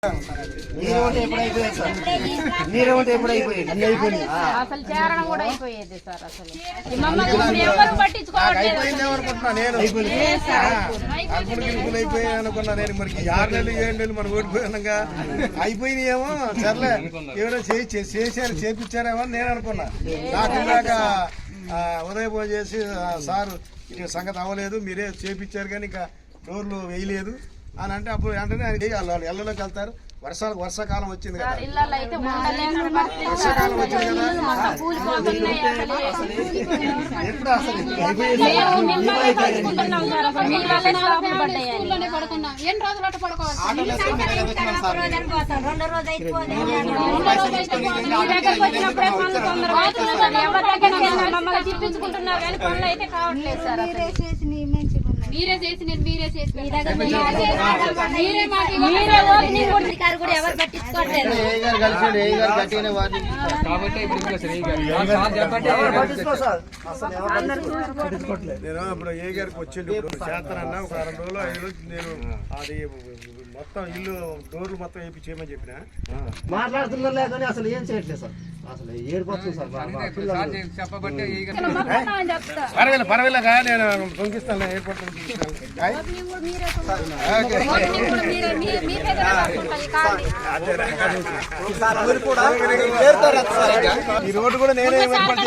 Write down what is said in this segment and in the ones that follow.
అసలు చేరడం కూడా అయిపోయేది సార్. అసలు మమ్మల్ని ఎవరు పట్టించుకోవట్లేదు. అయిపోయాయి అనుకున్నా నేను. మరి 6 నెలలు 7 నెలలు మనం ఓడిపోయానుగా అయిపోయినాయేమో. సర్లే ఎవరో చేశారు చేపించారేమో అని నేను అనుకున్నా. నాకు ఇందాక ఉదయం ఫోన్ చేసి సారు ఇక సంగతి అవ్వలేదు, మీరే చేపించారు కానీ ఇంకా డోర్లు వేయలేదు అని అంటే అప్పుడు వెంటనే ఆయన వాళ్ళు ఇళ్ళలోకి వెళ్తారు. వర్షాకాలం వచ్చింది కదా, వర్షాకాలం వచ్చింది కదా. తిప్పించుకుంటున్నారు కానీ పనులు అయితే కావట్లేదు సార్. మీరే చేసి మీరే చేసి ఎవరు పట్టించుకోవట్లేదు. నేను ఇప్పుడు ఏ గారికి వచ్చిండు చేస్తానన్నా ఒక 2 రోజులు 5 రోజులు నేను అది మొత్తం ఇల్లు డోర్లు మొత్తం వేపి చేయమని చెప్పిన. మాట్లాడుతున్నారు లేదని అసలు ఏం చేయట్లేదు సార్. అసలు ఏడిపోతుంది సార్. పర్వాలేగా నేను పంపిస్తాను ఎయిర్పోర్ట్ ఈ రోడ్డు కూడా నేనే ఏర్పాటు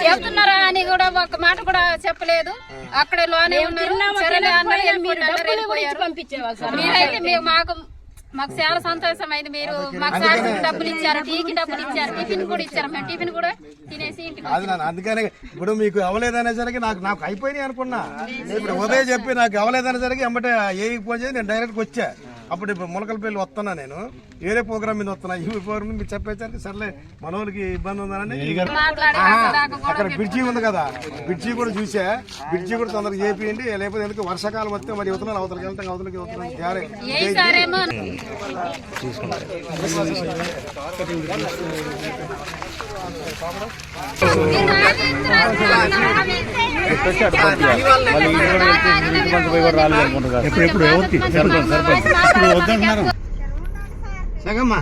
చెప్తున్నారా అని కూడా ఒక మాట కూడా చెప్పలేదు. అక్కడే లోనే ఉన్నారు. మీరైతే మాకు చాలా సంతోషం అయింది. మీరు మాకు డబ్బులు ఇచ్చారు, టీకి డబ్బులు ఇచ్చారు, టిఫిన్ కూడా ఇచ్చారు. మేము టిఫిన్ కూడా తినేసి ఇంటికి. అందుకనే ఇప్పుడు మీకు అవ్వలేదనేసరికి నాకు అయిపోయినాయి అనుకున్నా. ఇప్పుడు ఉదయం చెప్పి నాకు అవ్వలేదనేసరికి వెంబటే ఏ ఫోన్ చేసి నేను డైరెక్ట్గా వచ్చా. అప్పుడు ఇప్పుడు ములకలపల్లి వస్తున్నా, నేను వేరే ప్రోగ్రామ్ మీద వస్తున్నా. ఈ ప్రోగ్రామ్ మీరు చెప్పేసరికి సర్లే మనోళ్ళకి ఇబ్బంది ఉందని అక్కడ బ్రిడ్జి ఉంది కదా, బ్రిడ్జి కూడా చూసా. బ్రిడ్జి కూడా తొందరగా చేపియండి, లేకపోతే ఎందుకు వర్షాకాలం వస్తే మరి యువతలు అవతలకి వెళ్తాం, అవతలకి వెళ్తున్నాం. సగమ్మా